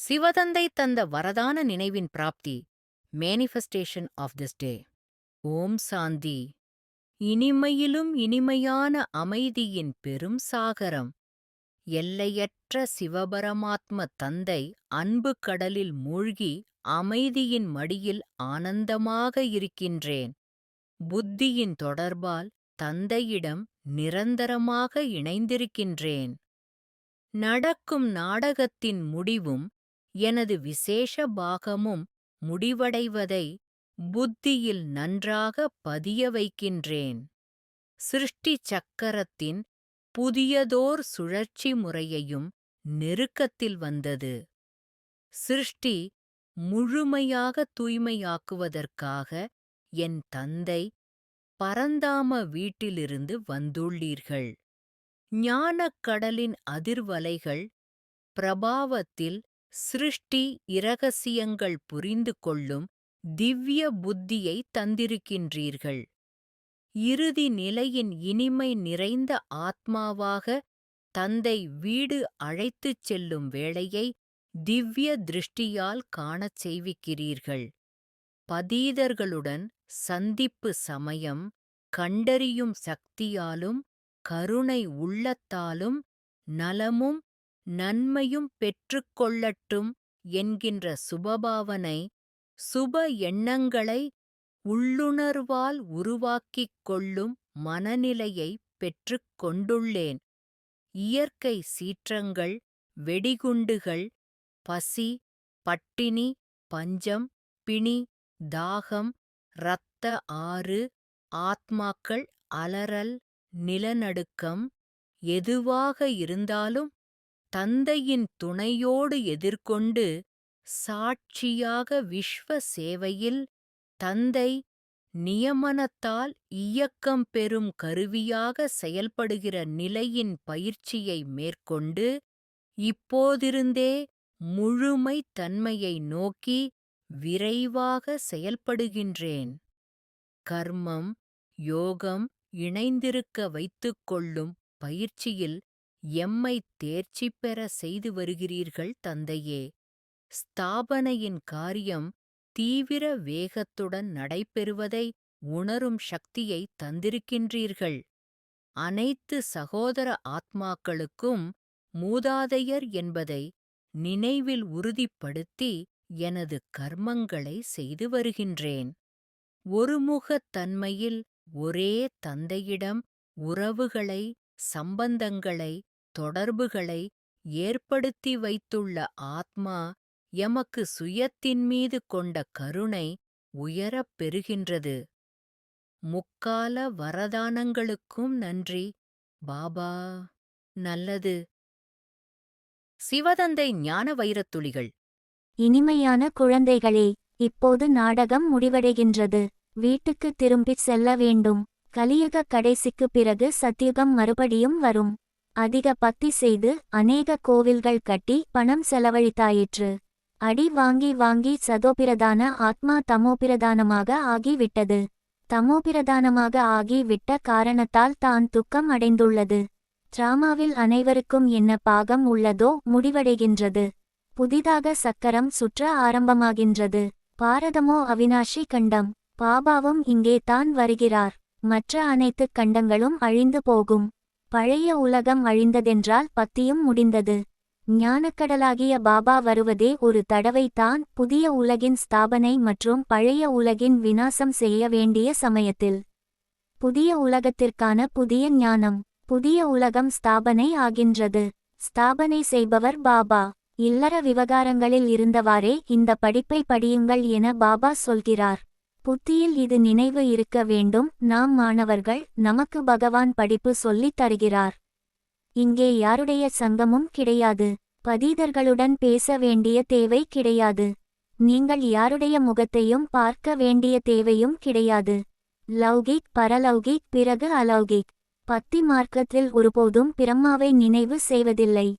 சிவதந்தை தந்த வரதான நினைவின் பிராப்தி. Manifestation of this day. ஓம் சாந்தி. இனிமையிலும் இனிமையான அமைதியின் பெரும் சாகரம். எல்லையற்ற சிவபரமாத்ம தந்தை அன்பு கடலில் மூழ்கி அமைதியின் மடியில் ஆனந்தமாக இருக்கின்றேன். புத்தியின் தொடர்பால் தந்தையிடம் நிரந்தரமாக இணைந்திருக்கின்றேன். நடக்கும் நாடகத்தின் முடிவும் எனது விசேஷ பாகமும் முடிவடைவதை புத்தியில் நன்றாக பதிய வைக்கின்றேன். சிருஷ்டி சக்கரத்தின் புதியதோர் சுழற்சி முறையையும் நெருக்கத்தில் வந்தது. சிருஷ்டி முழுமையாக தூய்மையாக்குவதற்காக என் தந்தை பரந்தாம வீட்டிலிருந்து வந்துள்ளீர்கள். ஞானக் கடலின் அதிர்வலைகள் பிரபாவத்தில் சிருஷ்டி இரகசியங்கள் புரிந்து கொள்ளும் திவ்ய புத்தியை தந்திருக்கின்றீர்கள். இறுதி நிலையின் இனிமை நிறைந்த ஆத்மாவாக தந்தை வீடு அழைத்துச் செல்லும் வேளையை திவ்ய திருஷ்டியால் காணச் செய்விக்கிறீர்கள். பதீதர்களுடன் சந்திப்பு சமயம் கண்டறியும் சக்தியாலும் கருணை உள்ளத்தாலும் நலமும் நன்மையும் பெற்றுக்கொள்ளட்டும் என்கின்ற சுபபாவனை, சுப எண்ணங்களை உள்ளுணர்வால் உருவாக்கிக் கொள்ளும் மனநிலையை பெற்றுக் கொண்டுள்ளேன். இயற்கை சீற்றங்கள், வெடிகுண்டுகள், பசி, பட்டினி, பஞ்சம், பிணி, தாகம், இரத்த ஆறு, ஆத்மாக்கள் அலறல், நிலநடுக்கம் எதுவாக இருந்தாலும் தந்தையின் துணையோடு எதிர்கொண்டு சாட்சியாக விஸ்வ சேவையில் தந்தை நியமனத்தால் இயக்கம் பெறும் கருவியாக செயல்படுகிற நிலையின் பயிற்சியை மேற்கொண்டு இப்போதிருந்தே முழுமை தன்மையை நோக்கி விரைவாக செயல்படுகின்றேன். கர்மம், யோகம் இணைந்திருக்க வைத்துக்கொள்ளும் பயிற்சியில் எம்மை தேர்ச்சி பெற செய்து வருகிறீர்கள் தந்தையே. ஸ்தாபனையின் காரியம் தீவிர வேகத்துடன் நடைபெறுவதை உணரும் சக்தியை தந்திருக்கின்றீர்கள். அனைத்து சகோதர ஆத்மாக்களுக்கும் மூதாதையர் என்பதை நினைவில் உறுதிப்படுத்தி எனது கர்மங்களை செய்து வருகின்றேன். ஒருமுகத் தன்மையில் ஒரே தந்தையிடம் உறவுகளை, சம்பந்தங்களை, தொடர்புகளை ஏற்படுத்தி வைத்துள்ள ஆத்மா எமக்கு சுயத்தின் மீது கொண்ட கருணை உயரப் பெறுகின்றது. முக்கால வரதானங்களுக்கும் நன்றி பாபா. நல்லது. சிவதந்தை ஞான வைரத்துளிகள். இனிமையான குழந்தைகளே, இப்போது நாடகம் முடிவடைகின்றது. வீட்டுக்கு திரும்பிச் செல்ல வேண்டும். கலியுக கடைசிக்கு பிறகு சத்யுகம் மறுபடியும் வரும். அதிக பக்தி செய்து அநேக கோவில்கள் கட்டி பணம் செலவழித்தாயிற்று. அடி வாங்கி வாங்கி சதோபிரதான ஆத்மா தமோபிரதானமாக ஆகிவிட்டது. தமோபிரதானமாக ஆகி விட்ட காரணத்தால் தான் துக்கம் அடைந்துள்ளது. டிராமாவில் அனைவருக்கும் என்ன பாகம் உள்ளதோ முடிவடைகின்றது. புதிதாக சக்கரம் சுற்ற ஆரம்பமாகின்றது. பாரதமோ அவினாஷி கண்டம். பாபாவும் இங்கே தான் வருகிறார். மற்ற அனைத்து கண்டங்களும் அழிந்து போகும். பழைய உலகம் அழிந்ததென்றால் பத்தியும் முடிந்தது. ஞானக்கடலாகிய பாபா வருவதே ஒரு தடவைதான் புதிய உலகின் ஸ்தாபனை மற்றும் பழைய உலகின் விநாசம் செய்ய வேண்டிய சமயத்தில். புதிய உலகத்திற்கான புதிய ஞானம். புதிய உலகம் ஸ்தாபனை ஆகின்றது. ஸ்தாபனை செய்பவர் பாபா. இல்லற விவகாரங்களில் இருந்தவாறே இந்த படிப்பை படியுங்கள் என பாபா சொல்கிறார். புத்தியில் இது நினைவு இருக்க வேண்டும். நாம் மாணவர்கள், நமக்கு பகவான் படிப்பு சொல்லித் தருகிறார். இங்கே யாருடைய சங்கமும் கிடையாது. பதீதர்களுடன் பேச வேண்டிய தேவை கிடையாது. நீங்கள் யாருடைய முகத்தையும் பார்க்க வேண்டிய தேவையும் கிடையாது. லௌகிக், பரலௌகிக், பிறகு அலௌகிக். பக்தி மார்க்கத்தில் ஒருபோதும் பிரம்மாவை நினைவு செய்வதில்லை.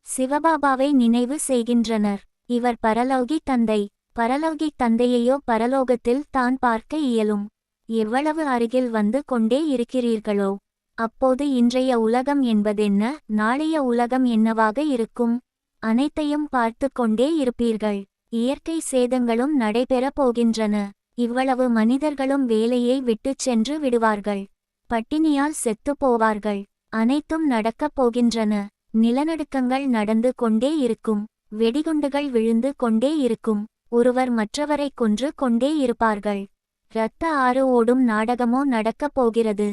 சிவபாபாவை நினைவு செய்கின்றனர். இவர் பரலௌகிக் தந்தை. பரலௌகிக் தந்தையையோ பரலோகத்தில் தான் பார்க்க இயலும். எவ்வளவு அருகில் வந்து கொண்டே இருக்கிறீர்களோ அப்போது இன்றைய உலகம் என்பதென்ன, நாளைய உலகம் என்னவாக இருக்கும்? அனைத்தையும் பார்த்து கொண்டே இருப்பீர்கள். இயற்கை சேதங்களும் நடைபெறப் போகின்றன. இவ்வளவு மனிதர்களும் வேலையை விட்டுச் சென்று விடுவார்கள். பட்டினியால் செத்துப் போவார்கள். அனைத்தும் நடக்கப் போகின்றன. நிலநடுக்கங்கள் நடந்து கொண்டே இருக்கும். வெடிகுண்டுகள் விழுந்து கொண்டே இருக்கும். ஒருவர் மற்றவரை கொன்று கொண்டே இருப்பார்கள். இரத்த ஆறு ஓடும் நாடகமோ நடக்கப் போகிறது.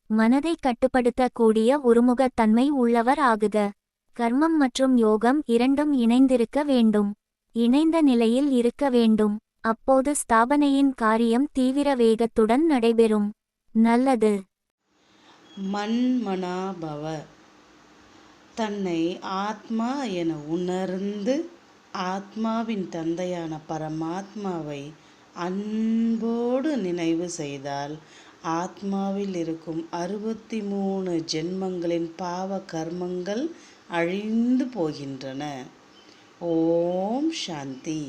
மனதை கட்டுப்படுத்தக் கூடிய ஒருமுகத்தன்மை உள்ளவர் ஆகுக. கர்மம் மற்றும் யோகம் இரண்டும் இணைந்திருக்க வேண்டும். இணைந்த நிலையில் இருக்க வேண்டும். அப்போது ஸ்தாபனையின் காரியம் தீவிர வேகத்துடன் நடைபெறும். நல்லது. மன்மனாபவ. தன்னை ஆத்மா என உணர்ந்து ஆத்மாவின் தந்தையான பரமாத்மாவை அன்போடு நினைவு செய்தால் ஆத்மாவில் இருக்கும் 63 ஜென்மங்களின் பாவ கர்மங்கள் அழிந்து போகின்றன. ஓம் சாந்தி.